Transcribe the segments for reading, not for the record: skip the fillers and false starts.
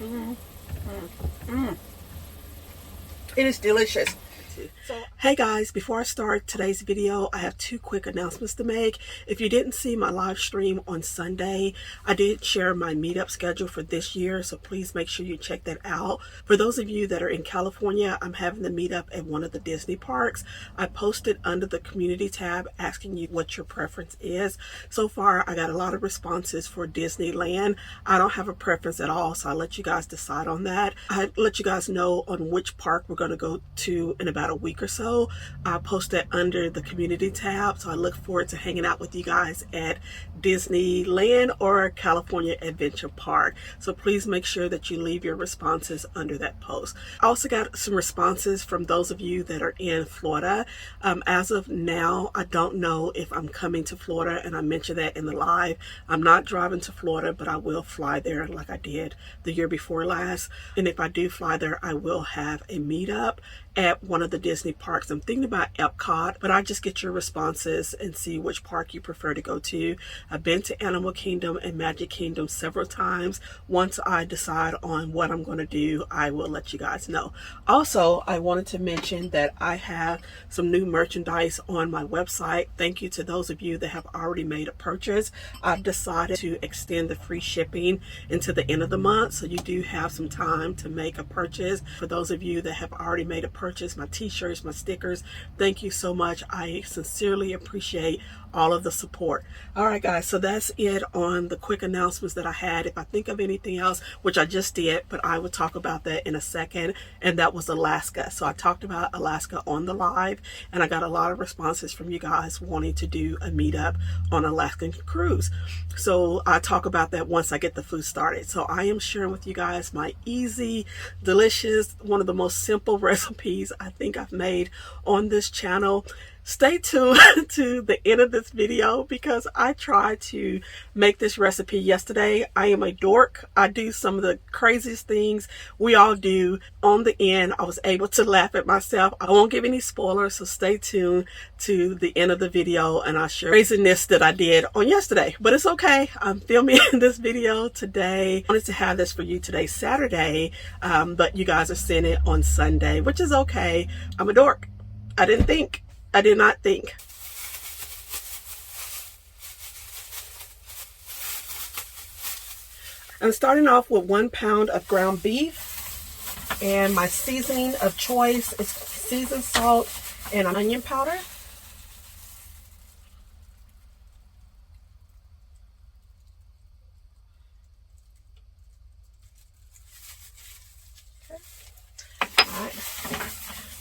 Mm, mm, mm. It is delicious. Hey guys, before I start today's video, I have two quick announcements to make. If you didn't see my live stream on Sunday, I did share my meetup schedule for this year, so please make sure you check that out. For those of you that are in California, I'm having the meetup at one of the Disney parks. I posted under the community tab asking you what your preference is. So far, I got a lot of responses for Disneyland. I don't have a preference at all, so I'll let you guys decide on that. I'll let you guys know on which park we're going to go to in about a week or so. I post that under the community tab, so I look forward to hanging out with you guys at Disneyland or California Adventure Park. So please make sure that you leave your responses under that post. I also got some responses from those of you that are in Florida. As of now, I don't know if I'm coming to Florida, and I mentioned that in the live. I'm not driving to Florida, but I will fly there like I did the year before last. And if I do fly there, I will have a meetup at one of the Disney parks. I'm thinking about Epcot, but I just get your responses and see which park you prefer to go to. I've been to Animal Kingdom and Magic Kingdom several times. Once I decide on what I'm going to do, I will let you guys know. Also, I wanted to mention that I have some new merchandise on my website. Thank you to those of you that have already made a purchase. I've decided to extend the free shipping into the end of the month, so you do have some time to make a purchase. For those of you that have already made a purchase, my t-shirts, my stickers, thank you so much. I sincerely appreciate all of the support. All right guys, so that's it on the quick announcements that I had. If I think of anything else, which I just did, but I will talk about that in a second, and that was Alaska. So I talked about Alaska on the live, and I got a lot of responses from you guys wanting to do a meetup on Alaskan cruise. So I talk about that once I get the food started. So I am sharing with you guys my easy, delicious, one of the most simple recipes I think I've made on this channel. Stay tuned to the end of this video because I tried to make this recipe yesterday. I am a dork. I do some of the craziest things we all do. On the end, I was able to laugh at myself. I won't give any spoilers, so stay tuned to the end of the video and I'll share craziness that I did on yesterday. But it's okay. I'm filming this video today. I wanted to have this for you today, Saturday, but you guys are seeing it on Sunday, which is okay. I'm a dork. I did not think. I'm starting off with 1 pound of ground beef, and my seasoning of choice is seasoned salt and onion powder.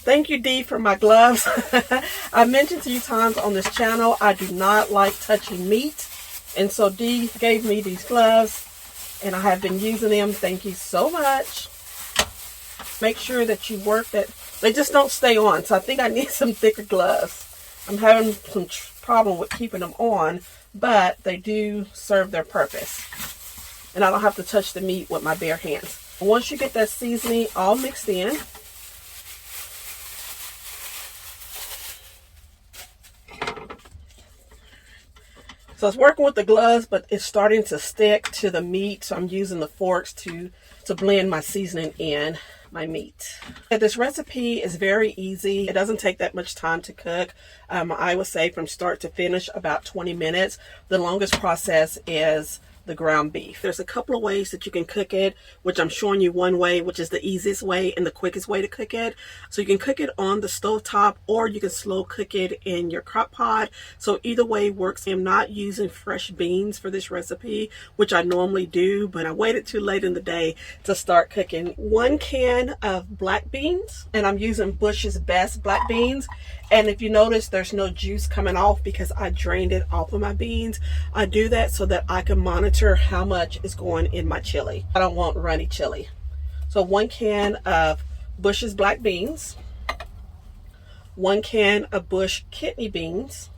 Thank you, Dee, for my gloves. I mentioned to you times on this channel, I do not like touching meat. And so Dee gave me these gloves, and I have been using them. Thank you so much. Make sure that you work that. They just don't stay on. So I think I need some thicker gloves. I'm having some problem with keeping them on, but they do serve their purpose. And I don't have to touch the meat with my bare hands. Once you get that seasoning all mixed in, so it's working with the gloves, but it's starting to stick to the meat. So I'm using the forks to blend my seasoning in my meat. And this recipe is very easy. It doesn't take that much time to cook. I would say from start to finish about 20 minutes. The longest process is the ground beef. There's a couple of ways that you can cook it, which I'm showing you one way, which is the easiest way and the quickest way to cook it. So you can cook it on the stove top, or you can slow cook it in your crock pot. So either way works. I'm not using fresh beans for this recipe, which I normally do, but I waited too late in the day to start cooking. 1 can of black beans, and I'm using Bush's Best black beans. And if you notice, there's no juice coming off because I drained it off of my beans. I do that so that I can monitor how much is going in my chili. I don't want runny chili. So 1 can of Bush's black beans, 1 can of Bush kidney beans,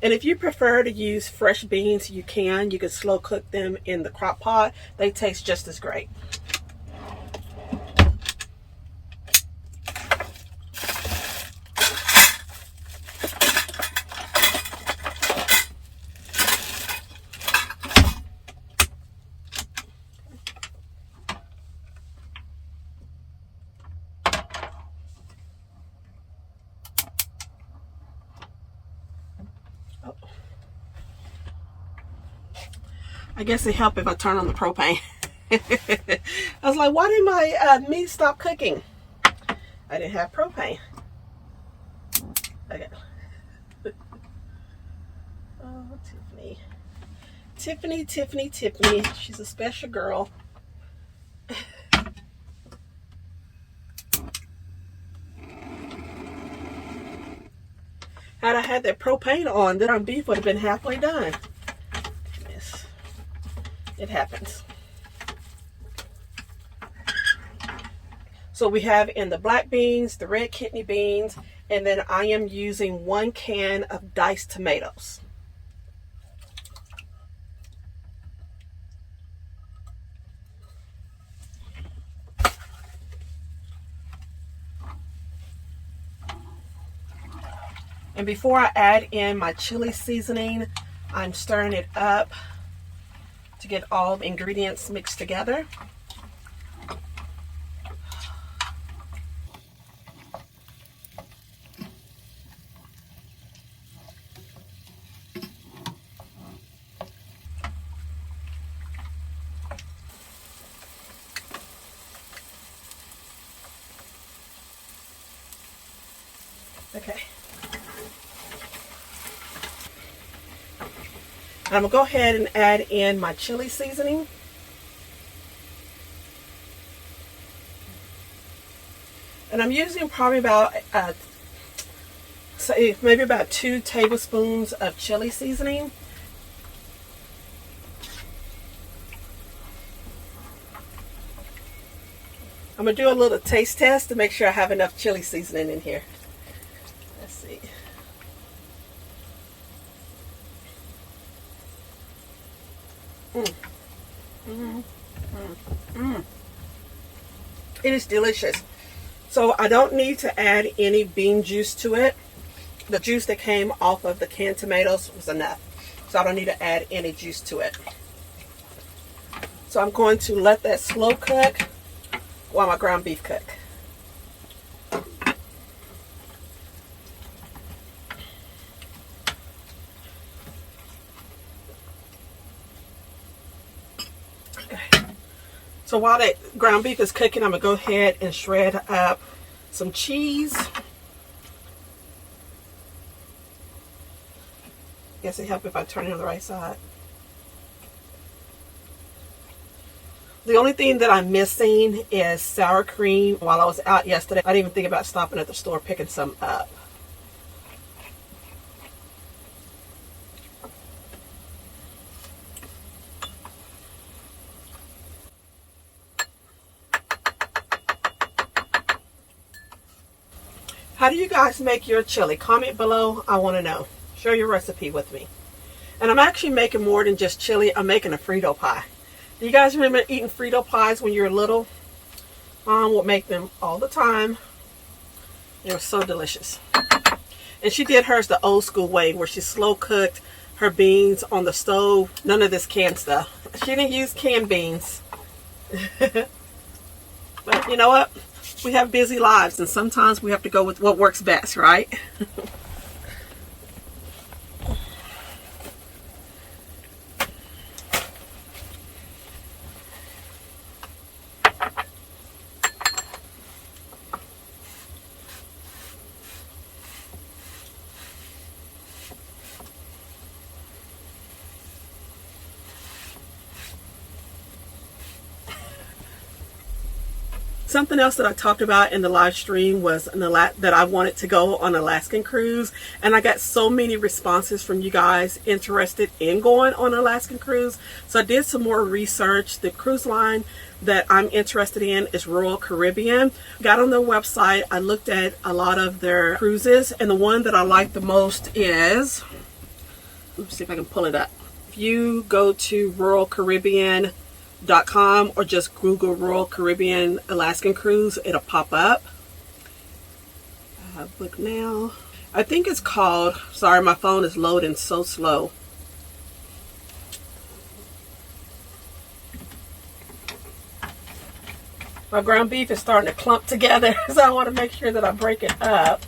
And if you prefer to use fresh beans, you can. You can slow cook them in the crock pot. They taste just as great. I guess it helped if I turn on the propane. I was like, why did my meat stop cooking? I didn't have propane. Okay. Oh, Tiffany. Tiffany, Tiffany, Tiffany. She's a special girl. Had I had that propane on, then our beef would have been halfway done. Yes. It happens. So we have in the black beans, the red kidney beans, and then I am using 1 can of diced tomatoes. And before I add in my chili seasoning, I'm stirring it up to get all the ingredients mixed together. Okay. I'm going to go ahead and add in my chili seasoning. And I'm using probably about, maybe about 2 tablespoons of chili seasoning. I'm going to do a little taste test to make sure I have enough chili seasoning in here. Let's see. It is delicious. So I don't need to add any bean juice to it. The juice that came off of the canned tomatoes was enough. So I don't need to add any juice to it. So I'm going to let that slow cook while my ground beef cook. So while that ground beef is cooking, I'm going to go ahead and shred up some cheese. Guess it helps if I turn it on the right side. The only thing that I'm missing is sour cream. While I was out yesterday, I didn't even think about stopping at the store picking some up. How do you guys make your chili? Comment below. I want to know. Share your recipe with me. And I'm actually making more than just chili. I'm making a Frito pie. Do you guys remember eating Frito pies when you were little? Mom would make them all the time. They were so delicious. And she did hers the old school way, where she slow cooked her beans on the stove. None of this canned stuff. She didn't use canned beans. But you know what? We have busy lives, and sometimes we have to go with what works best, right? Something else that I talked about in the live stream was that I wanted to go on an Alaskan cruise, and I got so many responses from you guys interested in going on an Alaskan cruise. So I did some more research. The cruise line that I'm interested in is Royal Caribbean. Got on their website, I looked at a lot of their cruises, and the one that I like the most is, let's see if I can pull it up. If you go to Royal Caribbean.com or just Google Royal Caribbean Alaskan Cruise, it'll pop up. Book now. I think it's called, sorry, my phone is loading so slow. My ground beef is starting to clump together, so I want to make sure that I break it up.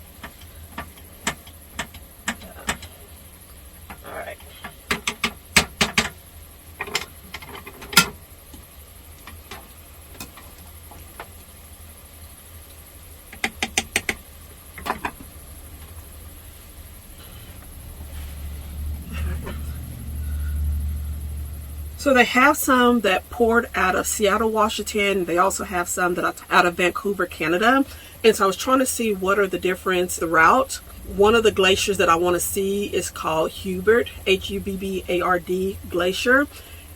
All right. So they have some that poured out of Seattle, Washington. They also have some that are out of Vancouver, Canada. And so I was trying to see what are the difference, the route. One of the glaciers that I want to see is called Hubbard, Hubbard glacier.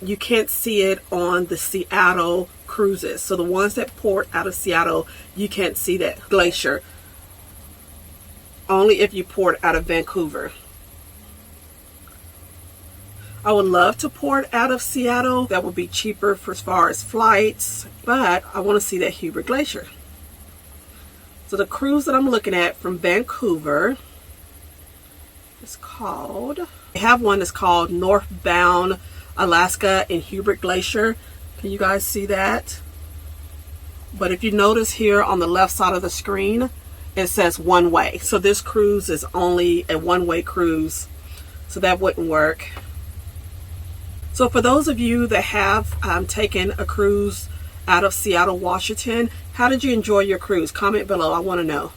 You can't see it on the Seattle cruises. So the ones that poured out of Seattle, you can't see that glacier. Only if you poured out of Vancouver. I would love to pour it out of Seattle. That would be cheaper for as far as flights, but I want to see that Hubbard Glacier. So the cruise that I'm looking at from Vancouver is called, they have one that's called Northbound Alaska and Hubbard Glacier. Can you guys see that? But if you notice here on the left side of the screen, it says one way. So this cruise is only a one-way cruise. So that wouldn't work. So for those of you that have taken a cruise out of Seattle, Washington, how did you enjoy your cruise? Comment below. I want to know.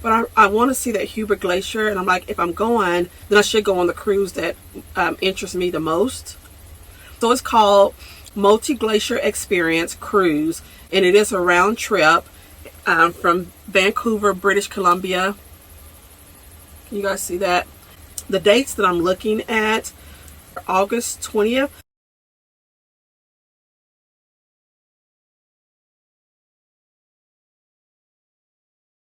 But I want to see that Hubbard Glacier, and I'm like, if I'm going, then I should go on the cruise that interests me the most. So it's called Multi-Glacier Experience Cruise, and it is a round trip from Vancouver, British Columbia. Can you guys see that? The dates that I'm looking at, August 20th.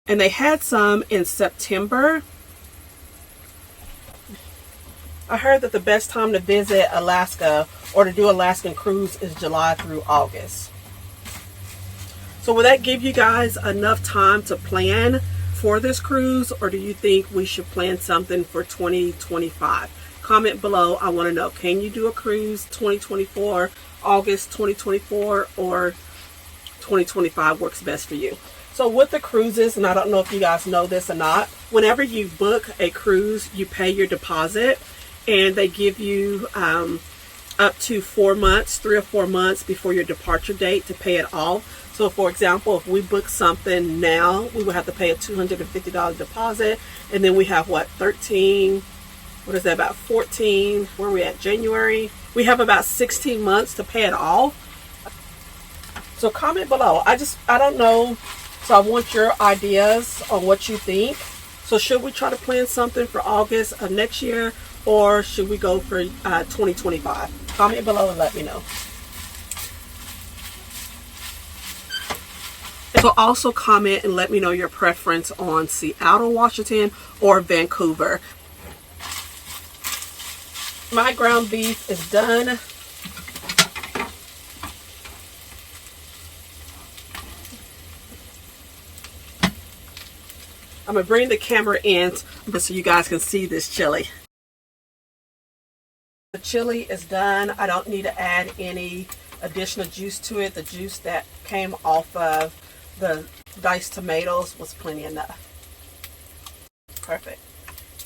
And they had some in September. I heard that the best time to visit Alaska or to do Alaskan cruise is July through August. So will that give you guys enough time to plan for this cruise, or do you think we should plan something for 2025? Comment below. I want to know, can you do a cruise 2024, August 2024, or 2025 works best for you? So with the cruises, and I don't know if you guys know this or not, whenever you book a cruise, you pay your deposit, and they give you up to 4 months, 3 or 4 months before your departure date to pay it off. So for example, if we book something now, we would have to pay a $250 deposit, and then we have what, 13, what is that, about 14, where are we at, January? We have about 16 months to pay it off. So comment below. I don't know. So I want your ideas on what you think. So should we try to plan something for August of next year, or should we go for 2025? Comment below and let me know. So also comment and let me know your preference on Seattle, Washington, or Vancouver. My ground beef is done. I'm going to bring the camera in so you guys can see this chili. The chili is done. I don't need to add any additional juice to it. The juice that came off of the diced tomatoes was plenty enough. Perfect.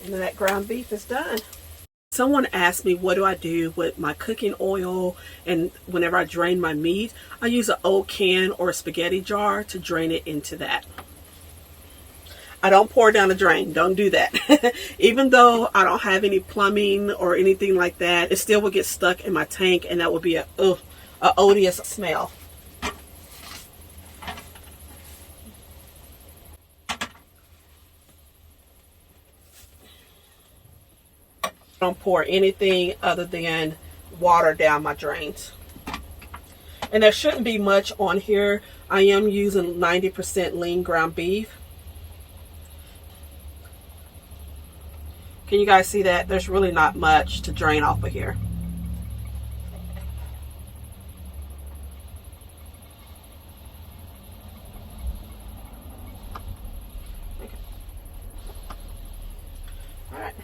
And then that ground beef is done. Someone asked me, what do I do with my cooking oil, and whenever I drain my meat, I use an old can or a spaghetti jar to drain it into that. I don't pour it down the drain. Don't do that. Even though I don't have any plumbing or anything like that, it still will get stuck in my tank, and that would be a odious smell. I don't pour anything other than water down my drains. And there shouldn't be much on here. I am using 90% lean ground beef. Can you guys see that? There's really not much to drain off of here. Okay. All right.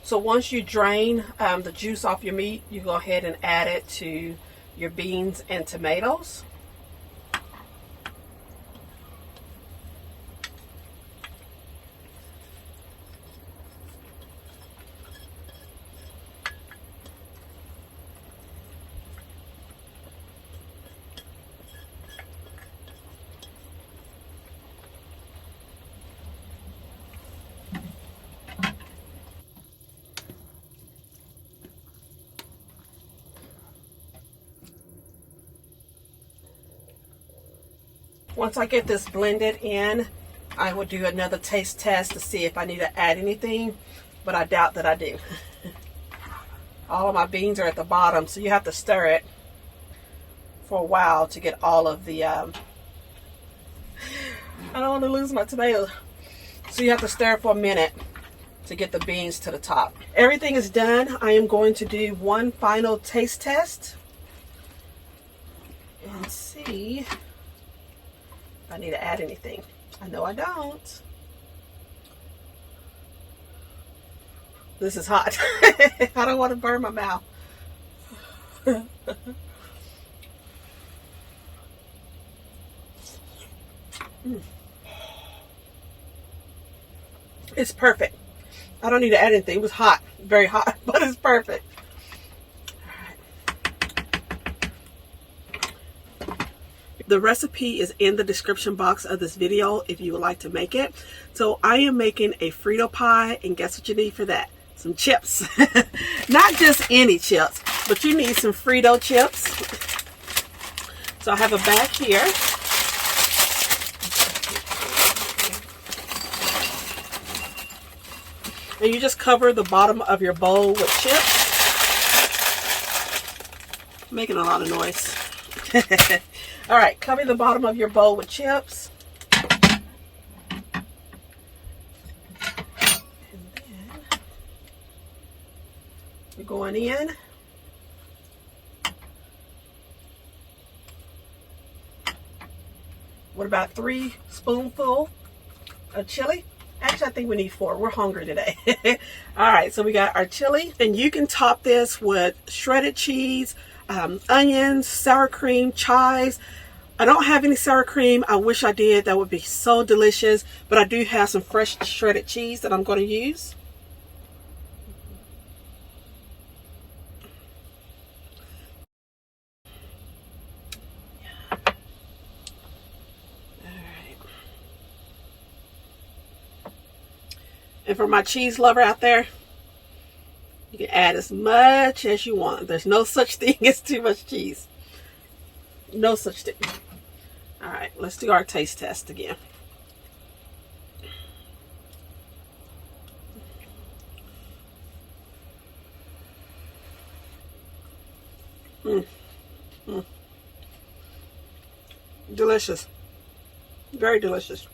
So once you drain the juice off your meat, you go ahead and add it to your beans and tomatoes. Once I get this blended in, I will do another taste test to see if I need to add anything, but I doubt that I do. All of my beans are at the bottom, so you have to stir it for a while to get all of the, I don't want to lose my tomatoes. So you have to stir it for a minute to get the beans to the top. Everything is done. I am going to do one final taste test and see if I need to add anything. I know I don't. This is hot. I don't want to burn my mouth. It's perfect. I don't need to add anything. It was hot, very hot, but it's perfect. The recipe is in the description box of this video if you would like to make it. So I am making a Frito pie, and guess what you need for that? Some chips. Not just any chips, but you need some Frito chips. So I have a bag here. And you just cover the bottom of your bowl with chips. I'm making a lot of noise. All right, cover the bottom of your bowl with chips. And then you're going in. What about 3 spoonfuls of chili? Actually, I think we need 4. We're hungry today. All right, so we got our chili. And you can top this with shredded cheese, onions, sour cream, chives. I don't have any sour cream. I wish I did. That would be so delicious. But I do have some fresh shredded cheese that I'm going to use. And for my cheese lover out there, you can add as much as you want. There's no such thing as too much cheese. No such thing. All right, let's do our taste test again. Delicious. Very delicious.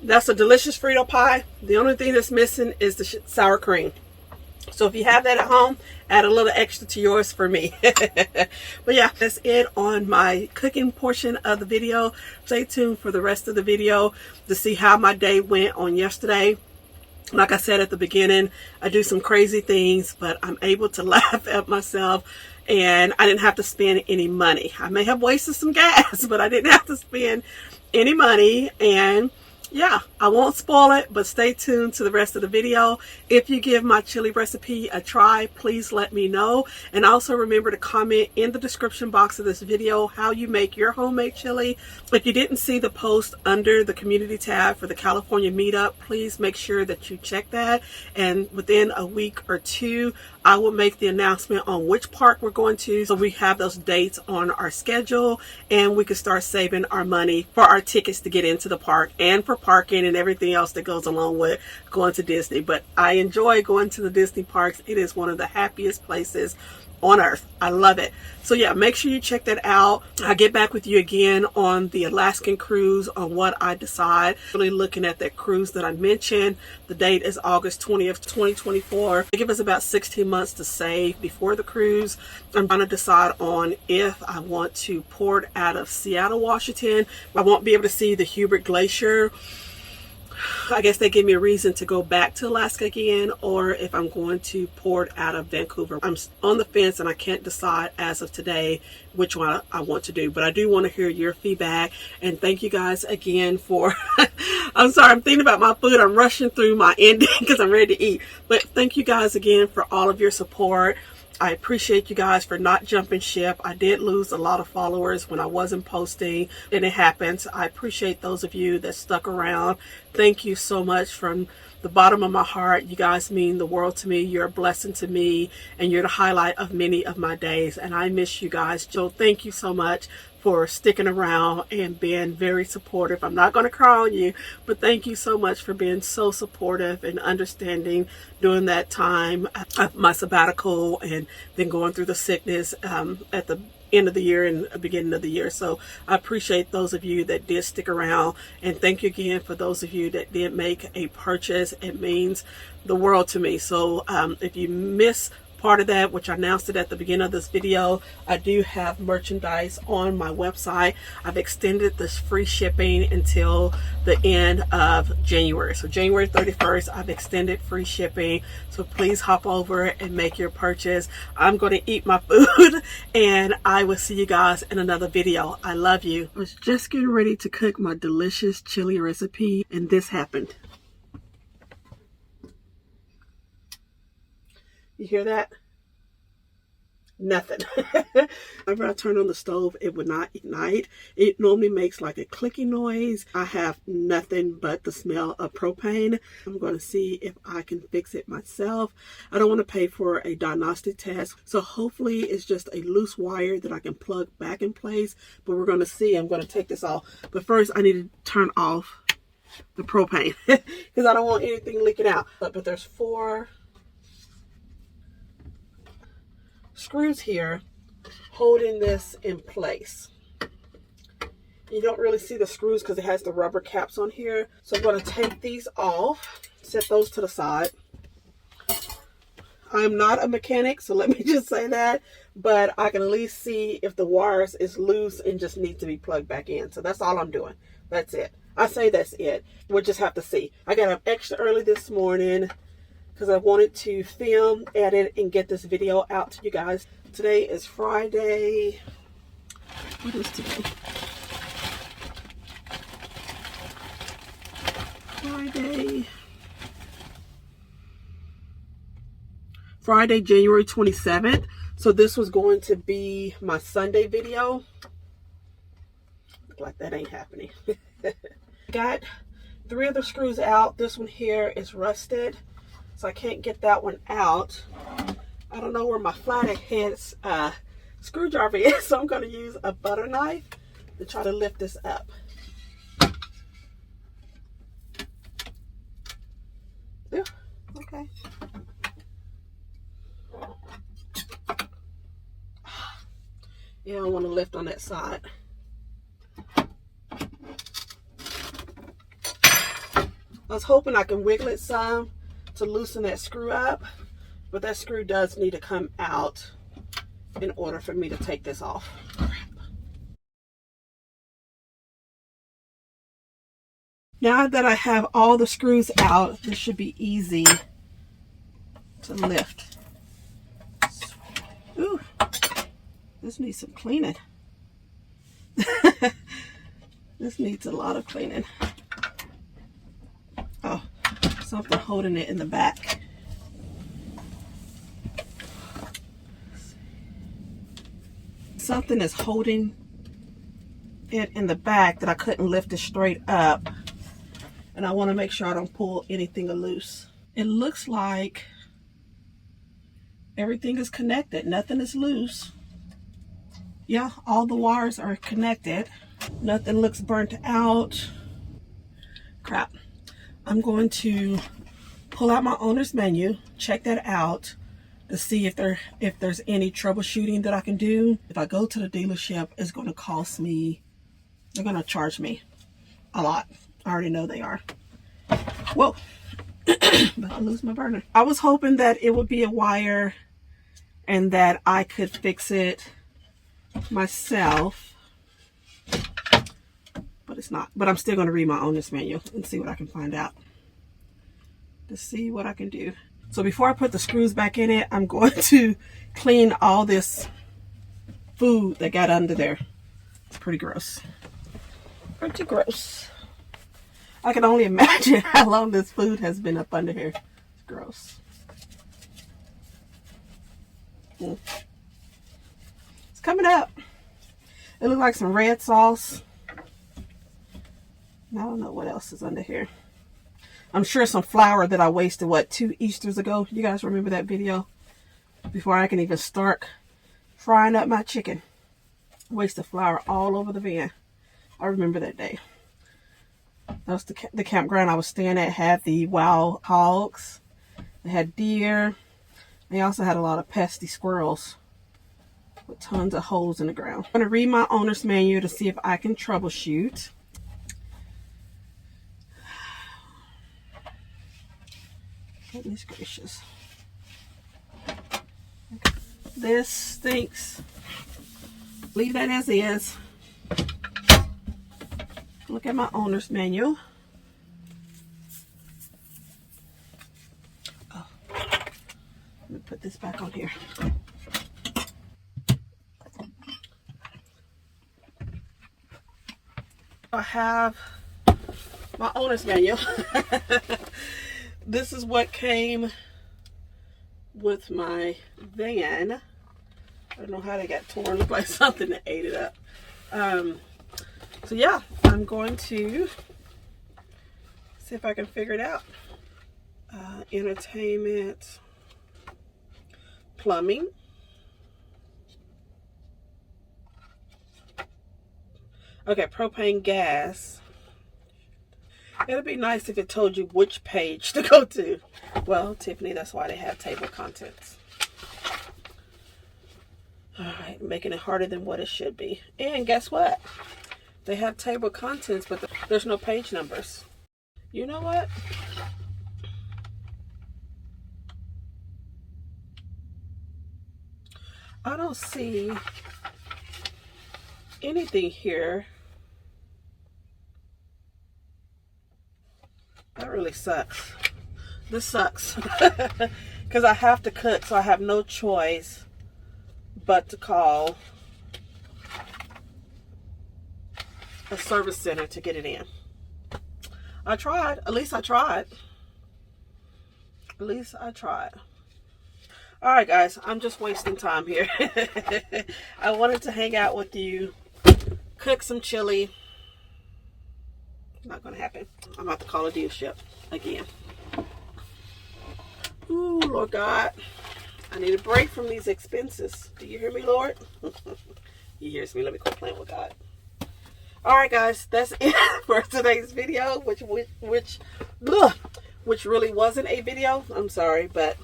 That's a delicious Frito pie. The only thing that's missing is the sour cream. So if you have that at home, add a little extra to yours for me. But yeah, that's it on my cooking portion of the video. Stay tuned for the rest of the video to see how my day went on yesterday. Like I said at the beginning, I do some crazy things, but I'm able to laugh at myself, and I didn't have to spend any money. I may have wasted some gas, but I didn't have to spend any money. And yeah, I won't spoil it, but stay tuned to the rest of the video. If you give my chili recipe a try, please let me know. And also remember to comment in the description box of this video how you make your homemade chili. If you didn't see the post under the community tab for the California meetup, please make sure that you check that. And within a week or 2, I will make the announcement on which park we're going to, so we have those dates on our schedule and we can start saving our money for our tickets to get into the park and for parking and everything else that goes along with going to Disney. But I enjoy going to the Disney parks. It is one of the happiest places on earth. I love it. So yeah, make sure you check that out. I'll get back with you again on the Alaskan cruise on what I decide. Really looking at that cruise that I mentioned. The date is August 20th, 2024. They give us about 16 months to save before the cruise. I'm going to decide on if I want to port out of Seattle, Washington. I won't be able to see the Hubert Glacier. I guess they give me a reason to go back to Alaska again, or if I'm going to port out of Vancouver. I'm on the fence and I can't decide as of today which one I want to do, but I do want to hear your feedback. And thank you guys again for I'm sorry, I'm thinking about my food. I'm rushing through my ending because I'm ready to eat, but thank you guys again for all of your support. I appreciate you guys for not jumping ship. I did lose a lot of followers when I wasn't posting, and it happens. I appreciate those of you that stuck around. Thank you so much from the bottom of my heart. You guys mean the world to me. You're a blessing to me, and you're the highlight of many of my days, and I miss you guys. So thank you so much for sticking around and being very supportive. I'm not going to cry on you, but thank you so much for being so supportive and understanding during that time of my sabbatical and then going through the sickness at the end of the year and the beginning of the year. So I appreciate those of you that did stick around, and thank you again for those of you that did make a purchase. It means the world to me. So if you miss part of that, which I announced it at the beginning of this video, I do have merchandise on my website. I've extended this free shipping until the end of January. So January 31st, I've extended free shipping. So please hop over and make your purchase. I'm going to eat my food and I will see you guys in another video. I love you. I was just getting ready to cook my delicious chili recipe and this happened. You hear that? Nothing. Whenever I turn on the stove, it would not ignite. It normally makes like a clicking noise. I have nothing but the smell of propane. I'm going to see if I can fix it myself. I don't want to pay for a diagnostic test. So hopefully it's just a loose wire that I can plug back in place. But we're going to see. I'm going to take this off. But first I need to turn off the propane because I don't want anything leaking out. But there's 4 screws here holding this in place. You don't really see the screws because it has the rubber caps on here. So I'm going to take these off, set those to the side. I'm not a mechanic, so let me just say that, but I can at least see if the wires is loose and just need to be plugged back in. So that's all I'm doing. That's it. I say that's it. We'll just have to see. I got up extra early this morning because I wanted to film, edit, and get this video out to you guys. Today is Friday. What is today? Friday, January 27th. So this was going to be my Sunday video. Look like that ain't happening. Got 3 of the screws out. This one here is rusted, so I can't get that one out. I don't know where my flathead screwdriver is, so I'm going to use a butter knife to try to lift this up. Yeah, okay. Yeah, I want to lift on that side. I was hoping I can wiggle it some to loosen that screw up, but that screw does need to come out in order for me to take this off. Now that I have all the screws out, this should be easy to lift. Ooh, this needs some cleaning. This needs a lot of cleaning. Oh, something holding it in the back. Something is holding it in the back that I couldn't lift it straight up. And I want to make sure I don't pull anything loose. It looks like everything is connected. Nothing is loose. Yeah, all the wires are connected. Nothing looks burnt out. Crap. I'm going to pull out my owner's menu, check that out to see if there's any troubleshooting that I can do. If I go to the dealership, it's going to cost me, they're going to charge me a lot. I already know they are. Whoa. But I lose my burner. I was hoping that it would be a wire and that I could fix it myself, but it's not. But I'm still going to read my owner's manual and see what I can find out to see what I can do. So before I put the screws back in it, I'm going to clean all this food that got under there. It's pretty gross. Pretty gross. I can only imagine how long this food has been up under here. It's gross. It's coming up. It looks like some red sauce. I don't know what else is under here. I'm sure some flour that I wasted, what, 2 Easters ago. You guys remember that video? Before I can even start frying up my chicken. Wasted flour all over the van. I remember that day. That was the campground I was staying at. Had the wild hogs. They had deer. They also had a lot of pesky squirrels with tons of holes in the ground. I'm going to read my owner's manual to see if I can troubleshoot. Goodness gracious. Okay. This stinks. Leave that as is. Look at my owner's manual. Oh. Let me put this back on here. I have my owner's manual. This is what came with my van. I don't know how they got torn. Looked like something that ate it up. So yeah, I'm going to see if I can figure it out. Entertainment, plumbing, okay, propane gas. It'd be nice if it told you which page to go to. Well, Tiffany, that's why they have table contents. All right, making it harder than what it should be. And guess what? They have table contents, but there's no page numbers. You know what? I don't see anything here. That really sucks. This sucks. Because I have to cook, so I have no choice but to call a service center to get it in. I tried. At least I tried. At least I tried. All right, guys. I'm just wasting time here. I wanted to hang out with you, cook some chili. Not going to happen. I'm about to call a dealership again. Ooh, Lord God. I need a break from these expenses. Do you hear me, Lord? He hears me. Let me quit playing with God. Alright, guys. That's it for today's video, which really wasn't a video. I'm sorry, but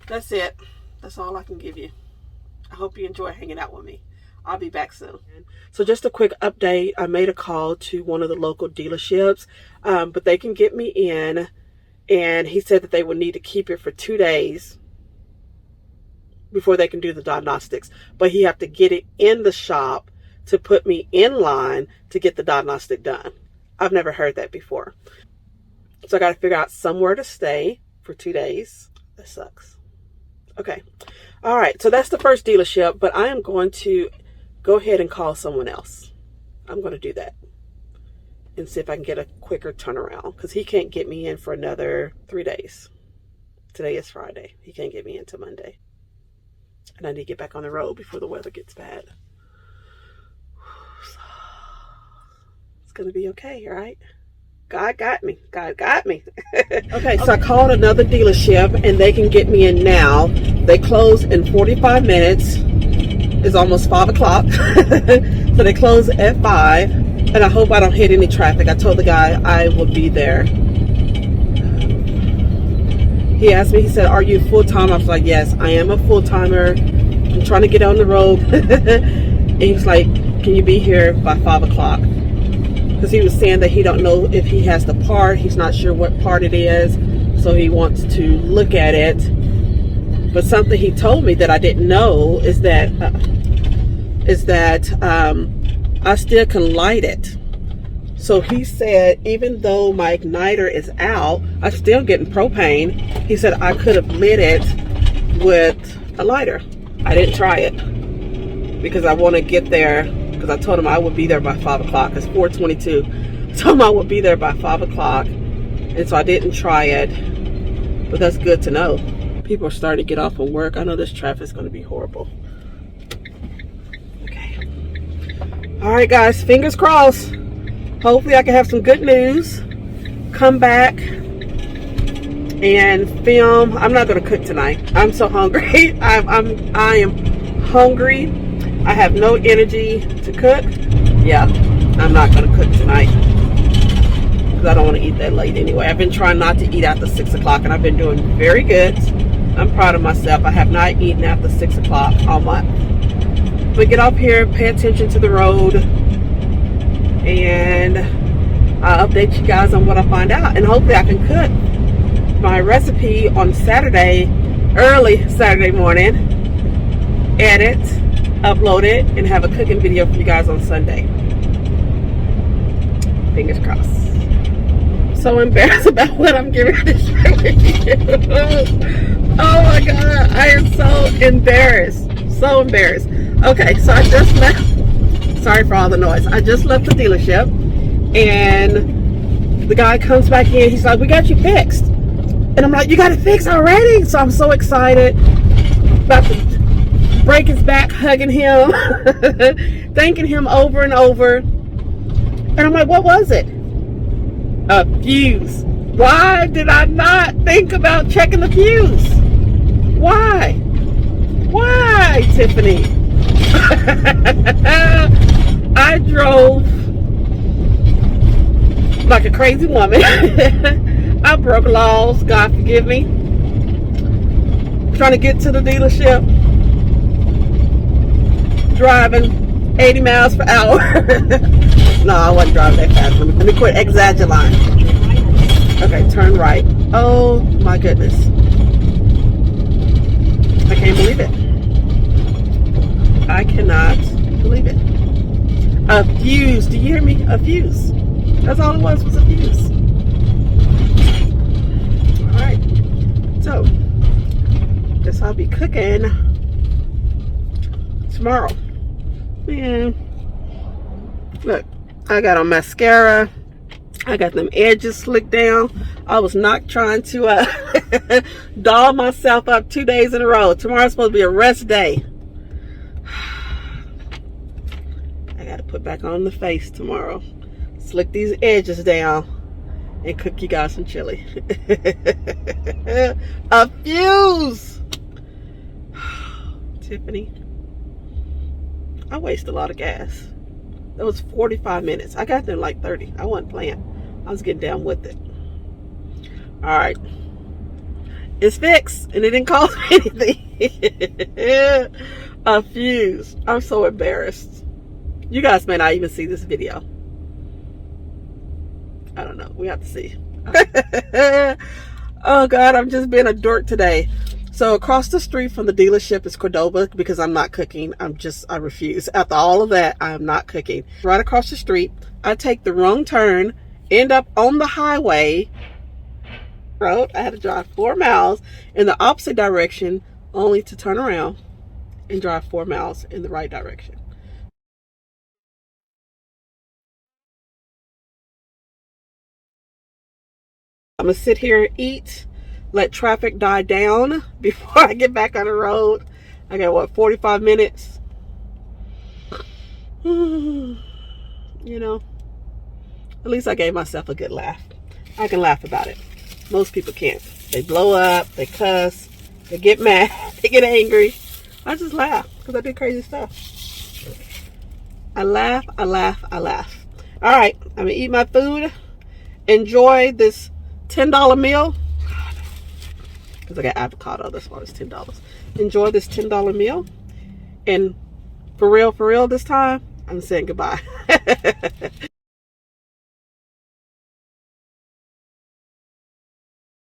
that's it. That's all I can give you. I hope you enjoy hanging out with me. I'll be back soon. So just a quick update. I made a call to one of the local dealerships, but they can get me in, and he said that they would need to keep it for 2 days before they can do the diagnostics. But he have to get it in the shop to put me in line to get the diagnostic done. I've never heard that before. So I got to figure out somewhere to stay for 2 days. That sucks. Okay. All right. So that's the first dealership, but I am going to go ahead and call someone else. I'm going to do that and see if I can get a quicker turnaround, because he can't get me in for another 3 days. Today is Friday. He can't get me in till Monday. And I need to get back on the road before the weather gets bad. It's going to be okay, right? God got me. God got me. Okay, so I called another dealership and they can get me in now. They close in 45 minutes. It's almost 5 o'clock. So they close at 5. And I hope I don't hit any traffic. I told the guy I will be there. He asked me, he said, "Are you full-time?" I was like, "Yes, I am a full-timer. I'm trying to get on the road." And he was like, "Can you be here by 5 o'clock? Because he was saying that he don't know if he has the part. He's not sure what part it is. So he wants to look at it. But something he told me that I didn't know is that I still can light it. So he said, even though my igniter is out, I'm still getting propane. He said I could have lit it with a lighter. I didn't try it because I want to get there, because I told him I would be there by 5 o'clock. It's 4:22. I told him I would be there by 5 o'clock. And so I didn't try it. But that's good to know. People are starting to get off from work. I know this traffic is going to be horrible. Okay. All right, guys. Fingers crossed. Hopefully I can have some good news. Come back and film. I'm not gonna cook tonight. I'm so hungry. I am hungry. I have no energy to cook. Yeah, I'm not gonna cook tonight because I don't want to eat that late anyway. I've been trying not to eat after 6 o'clock, and I've been doing very good. I'm proud of myself. I have not eaten after 6 o'clock all month. But get up here, pay attention to the road, and I'll update you guys on what I find out, and hopefully I can cook my recipe on Saturday, early Saturday morning, edit, upload it, and have a cooking video for you guys on Sunday. Fingers crossed. So embarrassed about what I'm getting ready to share with you. Oh my God, I am so embarrassed. So embarrassed. Okay, so I just left. Sorry for all the noise. I just left the dealership, and the guy comes back in. He's like, "We got you fixed." And I'm like, "You got it fixed already?" So I'm so excited. About to break his back, hugging him, thanking him over and over. And I'm like, "What was it?" A fuse. Why did I not think about checking the fuse? Why? Why, Tiffany? I drove like a crazy woman. I broke laws, God forgive me. Trying to get to the dealership, driving 80 miles per hour. No, I wasn't driving that fast. Let me quit exaggerating. Okay, turn right. Oh my goodness. I can't believe it. I cannot believe it. A fuse. Do you hear me? A fuse. That's all it was a fuse. Alright. So, guess I'll be cooking tomorrow. Man. Look, I got on mascara. I got them edges slicked down. I was not trying to doll myself up 2 days in a row. Tomorrow's supposed to be a rest day. I gotta put back on the face tomorrow. Slick these edges down and cook you guys some chili. A fuse! Tiffany, I waste a lot of gas. That was 45 minutes. I got there in like 30. I wasn't playing. I was getting down with it. All right. It's fixed, and it didn't cost me anything. A fuse. I'm so embarrassed. You guys may not even see this video. I don't know. We have to see. Oh, God. I'm just being a dork today. So across the street from the dealership is Cordoba because I'm not cooking. I refuse. After all of that, I'm not cooking. Right across the street, I take the wrong turn, end up on the highway road. I had to drive 4 miles in the opposite direction only to turn around and drive 4 miles in the right direction. I'm gonna sit here and eat, let traffic die down before I get back on the road. I got what, 45 minutes? You know, at least I gave myself a good laugh. I can laugh about it. Most people can't. They blow up, they cuss, they get mad, they get angry. I just laugh because I do crazy stuff. I laugh, I laugh, I laugh. All right, I'm gonna eat my food, enjoy this $10 meal. Because I got avocado, that's why it's $10. Enjoy this $10 meal. And for real this time, I'm saying goodbye.